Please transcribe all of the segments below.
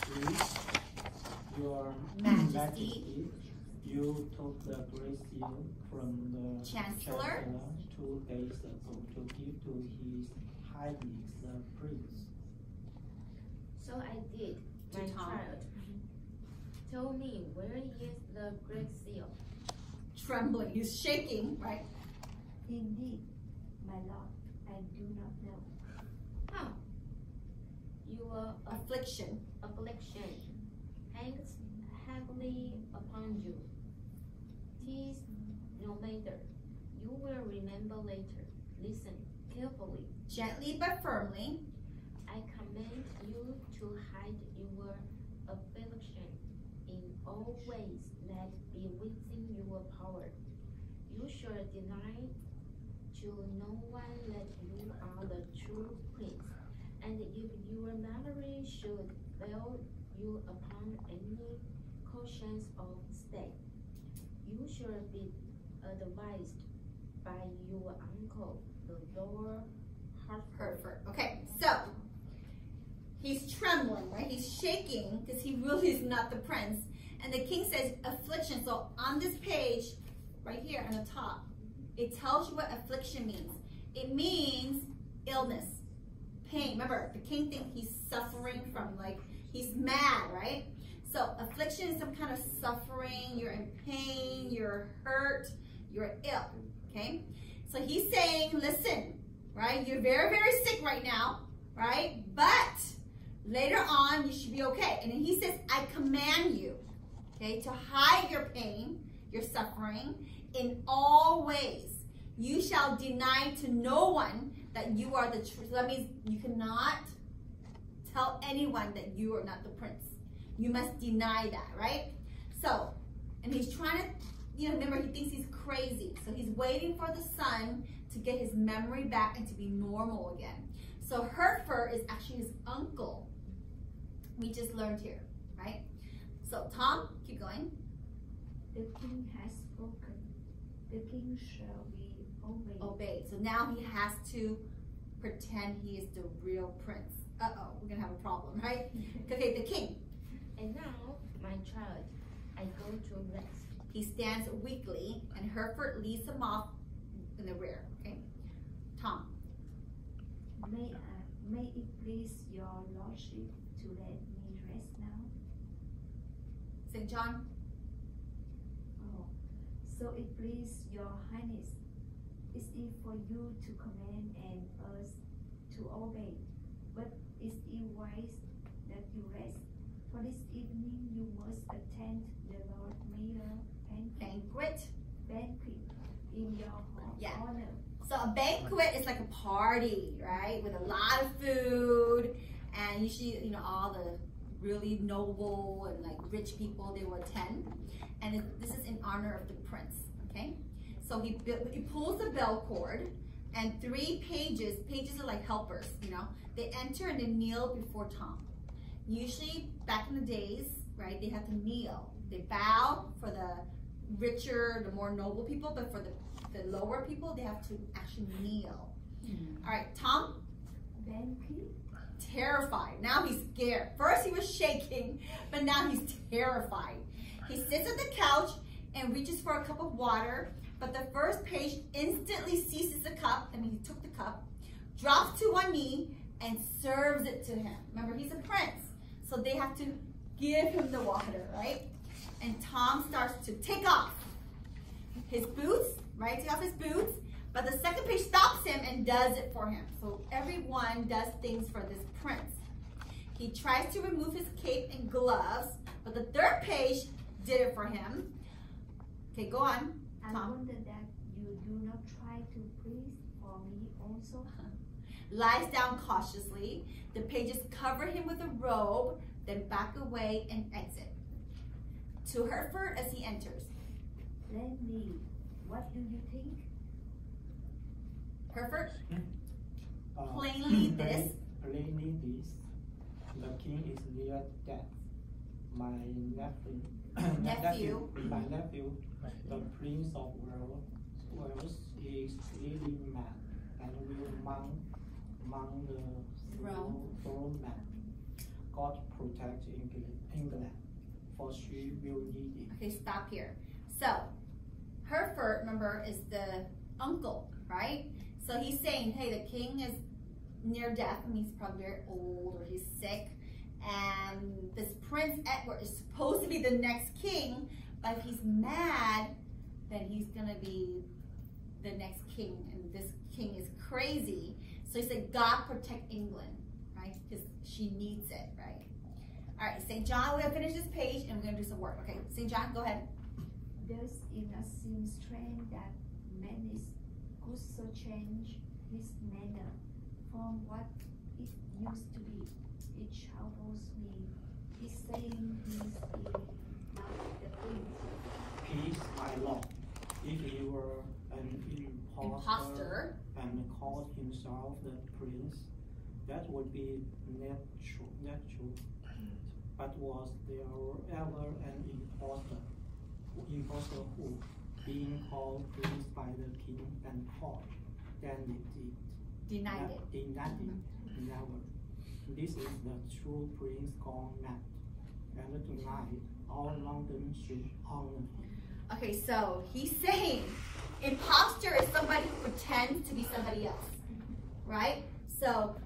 Please, Your Majesty, you took the great seal from the Chancellor 2 days ago to give to His Highness the Prince. So I did, my child. Tell me, where is the great seal? Trembling, he's shaking, right? Indeed, my lord, I do not know. Huh. Your Affliction. affliction hangs heavily upon you. 'Tis no matter. You will remember later. Listen carefully. Gently but firmly. I command you to hide your affliction in all ways that be within your power. You shall deny to no one that you are the true prince. And if your memory should fail you upon any questions of state, you shall be advised by your uncle, the Lord Hertford. Okay, so he's trembling, right? He's shaking because he really is not the prince. And the king says affliction. So on this page, right here on the top, it tells you what affliction means. It means illness, pain. Remember, the king thinks he's suffering from, like, he's mad, right? So affliction is some kind of suffering. You're in pain, you're hurt, you're ill, okay? So he's saying, listen, right? You're very, very sick right now, right? But later on, you should be okay. And then he says, I command you, okay, to hide your pain, your suffering, in all ways. You shall deny to no one that you are the truth. So that means you cannot tell anyone that you are not the prince. You must deny that, right? So, and he's trying to, remember, he thinks he's crazy. So he's waiting for the son to get his memory back and to be normal again. So Hertford is actually his uncle. We just learned here, right? So Tom, keep going. The king has spoken. The king shall be obeyed. Obeyed. So now he has to pretend he is the real prince. Uh-oh, we're gonna have a problem, right? Okay, the king. And now, my child, I go to rest. He stands weakly, and Hertford leads him off in the rear. Okay, Tom. May it please your lordship to let me rest now? St. John. Oh, so it please your highness. Is it for you to command and us to obey? But is it wise that you rest? For this evening you must attend the Lord Mayor banquet in your honor. So a banquet is like a party, right? With a lot of food, and usually, all the really noble and like rich people, they will attend. And this is in honor of the prince, okay? So he pulls the bell cord, and 3 pages are like helpers, they enter and they kneel before Tom. Usually back in the days, right, they had to kneel. They bow for the richer, the more noble people, but for the lower people, they have to actually kneel. All right, Tom? Banquet? Terrified. Now he's scared. First he was shaking, but now he's terrified. He sits on the couch and reaches for a cup of water, but the first page instantly seizes the cup, he took the cup, drops to one knee, and serves it to him. Remember, he's a prince, so they have to give him the water, right? And Tom starts to take off his boots, right? Take off his boots, but the second page stops him and does it for him. So everyone does things for this prince. He tries to remove his cape and gloves, but the third page did it for him. Okay, go on, Tom. I wonder that you do not try to please for me also. Lies down cautiously. The pages cover him with a robe, then back away and exit. To Hertford as he enters. Lenny, what do you think? Hertford? Plainly this. Plainly this. The king is near death. My nephew, the Prince of Wales, is really mad and will mount the throne. God protect England, for she will need it. Okay, stop here. So, Hereford, remember, is the uncle, right? So he's saying, hey, the king is near death. I mean, he's probably very old or he's sick. And this Prince Edward is supposed to be the next king, but if he's mad, then he's gonna be the next king. And this king is crazy. So he said, God protect England, right? Because she needs it, right? All right, St. John, we're gonna finish this page and we're gonna do some work. Okay, St. John, go ahead. Thus in a seems strange that man is good so change his manner from what it used to be. It troubles me. He's saying he's not the prince. Peace, my lord. If he were an impostor and called himself the prince, that would be natural. But was there ever an impostor who, being called prince by the king and court, then Denied it. Never. This is the true prince gone mad, and tonight all London should honor him. Okay, so he's saying imposter is somebody who pretends to be somebody else, right? So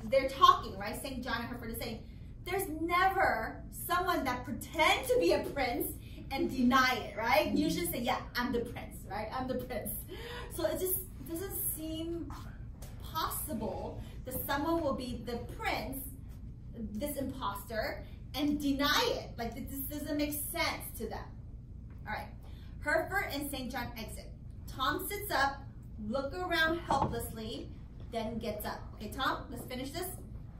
they're talking, right? St. John and Hereford is saying, there's never someone that pretends to be a prince and deny it, right? You should say, yeah, I'm the prince, right? I'm the prince. So it just doesn't seem possible that someone will be the prince, this imposter, and deny it. Like, this doesn't make sense to them. All right, Hereford and St. John exit. Tom sits up, look around helplessly, then gets up. Okay, Tom, let's finish this.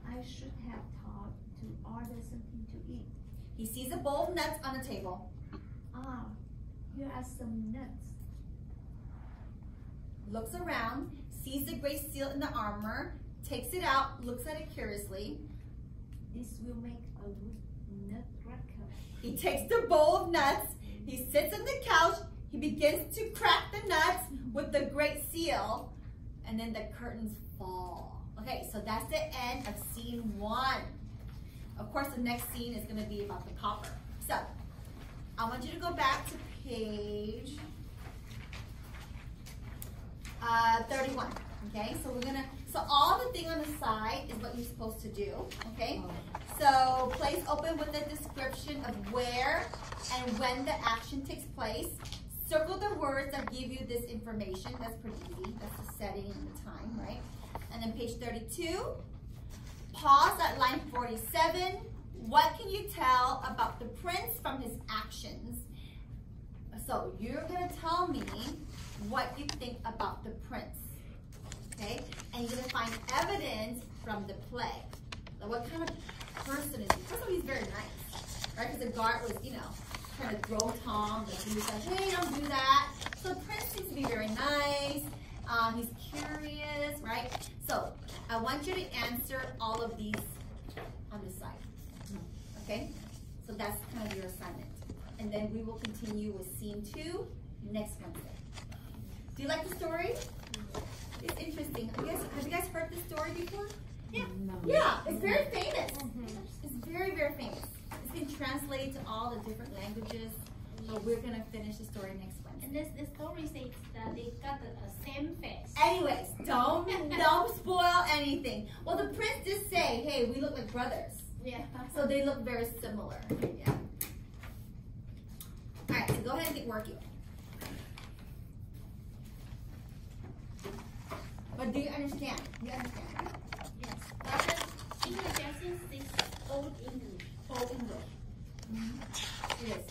I should have thought to order something to eat. He sees a bowl of nuts on the table. Ah, here are some nuts. Looks around, sees the great seal in the armor, takes it out, looks at it curiously. This will make a good nutcracker. He takes the bowl of nuts, he sits on the couch, he begins to crack the nuts with the great seal, and then the curtains fall. Okay, so that's the end of scene 1. Of course, the next scene is going to be about the copper. So, I want you to go back to page 31. Okay, so so all the thing on the side is what you're supposed to do. Okay, so place open with a description of where and when the action takes place. Circle the words that give you this information. That's pretty easy. That's the setting and the time, right? And then page 32. Pause at line 47. What can you tell about the prince from his actions? So you're going to tell me what you think about the prince. Okay? And you're going to find evidence from the play. Like, what kind of person is he? First of all, he's very nice, right? Because the guard was, trying to throw Tom, and he was like, hey, don't do that. So the prince seems to be very nice. He's curious, right? So I want you to answer all of these on the side. Okay? So that's kind of your assignment. And then we will continue with scene 2 next Wednesday. Do you like the story? It's interesting. Have you guys heard this story before? Yeah. No. Yeah, it's very famous. It's very, very famous. It's been translated to all the different languages. So we're going to finish the story next Wednesday. And the story says that they got the same face. Anyways, don't spoil anything. Well, the prince did say, hey, we look like brothers. Yeah. So they look very similar. Yeah. All right, so go ahead and get working. But do you understand? You understand, right? Yes. But English, I think, is old English. Old English. It is.